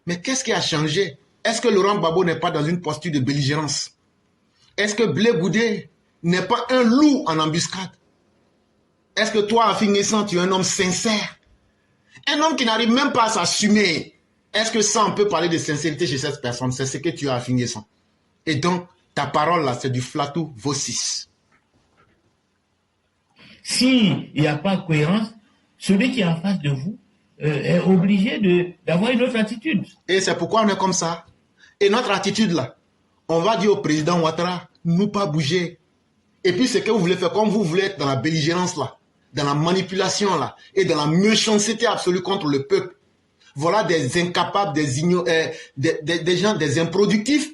Mais qu'est-ce qui a changé? Est-ce que Laurent Gbagbo n'est pas dans une posture de belligérance? Est-ce que Blé Goudé n'est pas un loup en embuscade? Est-ce que toi, Afin-Guessan, tu es un homme sincère? Un homme qui n'arrive même pas à s'assumer. Est-ce que ça, on peut parler de sincérité chez cette personne? C'est ce que tu as, Afin-Guessan. Et donc, ta parole là, c'est du flatou vocis. S'il n'y a pas de cohérence, celui qui est en face de vous est obligé d'avoir une autre attitude. Et c'est pourquoi on est comme ça. Et notre attitude là, on va dire au président Ouattara, nous pas bouger. Et puis ce que vous voulez faire, comme vous voulez être dans la belligérance là, dans la manipulation là, et dans la méchanceté absolue contre le peuple. Voilà des incapables, des gens, des improductifs.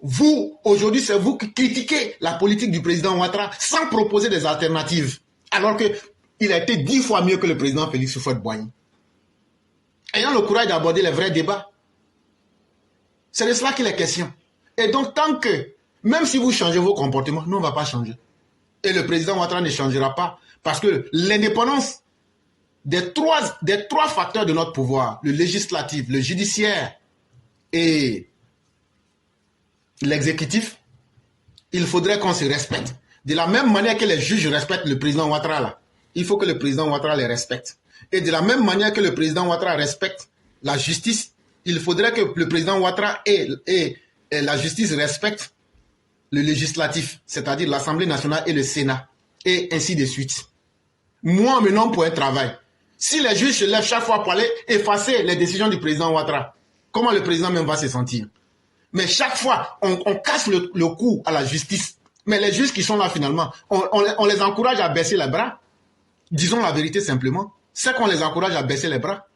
Vous, aujourd'hui, c'est vous qui critiquez la politique du président Ouattara sans proposer des alternatives. Alors qu'il a été 10 fois mieux que le président Félix Houphouët-Boigny. Ayant le courage d'aborder les vrais débats. C'est de cela qu'il est question. Et donc, tant que, même si vous changez vos comportements, nous, on ne va pas changer. Et le président Ouattara ne changera pas. Parce que l'indépendance des trois facteurs de notre pouvoir, le législatif, le judiciaire et l'exécutif, il faudrait qu'on se respecte. De la même manière que les juges respectent le président Ouattara, là, il faut que le président Ouattara les respecte. Et de la même manière que le président Ouattara respecte la justice, il faudrait que le président Ouattara et la justice respectent le législatif, c'est-à-dire l'Assemblée nationale et le Sénat, et ainsi de suite. Moi, maintenant, pour un travail, si les juges se lèvent chaque fois pour aller effacer les décisions du président Ouattara, comment le président même va se sentir? Mais chaque fois, on casse le cou à la justice. Mais les juges qui sont là finalement, on les encourage à baisser les bras. Disons la vérité simplement. C'est qu'on les encourage à baisser les bras.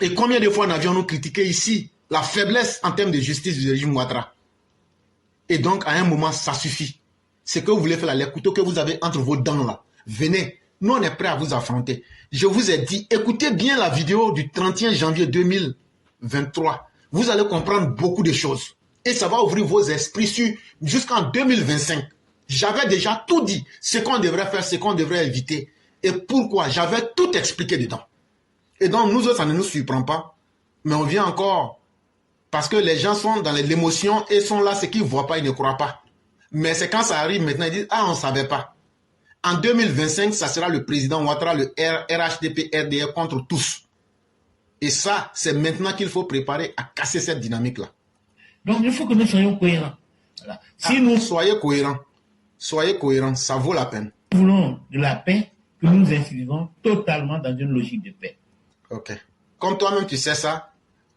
Et combien de fois n'avions-nous critiqué ici la faiblesse en termes de justice du régime Ouattara? Et donc, à un moment, ça suffit. Ce que vous voulez faire là, les couteaux que vous avez entre vos dents là, venez. Nous, on est prêts à vous affronter. Je vous ai dit, écoutez bien la vidéo du 31 janvier 2023. Vous allez comprendre beaucoup de choses. Et ça va ouvrir vos esprits jusqu'en 2025. J'avais déjà tout dit. Ce qu'on devrait faire, ce qu'on devrait éviter. Et pourquoi? J'avais tout expliqué dedans. Et donc, nous autres, ça ne nous surprend pas. Mais on vient encore. Parce que les gens sont dans l'émotion et sont là, ce qu'ils ne voient pas, ils ne croient pas. Mais c'est quand ça arrive maintenant, ils disent, ah, on ne savait pas. En 2025, ça sera le président Ouattara, le RHDP, RDR contre tous. Et ça, c'est maintenant qu'il faut préparer à casser cette dynamique-là. Donc, il faut que nous soyons cohérents. Voilà. Si nous soyez cohérents, ça vaut la peine. Nous voulons de la paix, que nous nous inscrivons totalement dans une logique de paix. Ok. Comme toi-même, tu sais ça,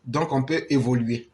donc on peut évoluer.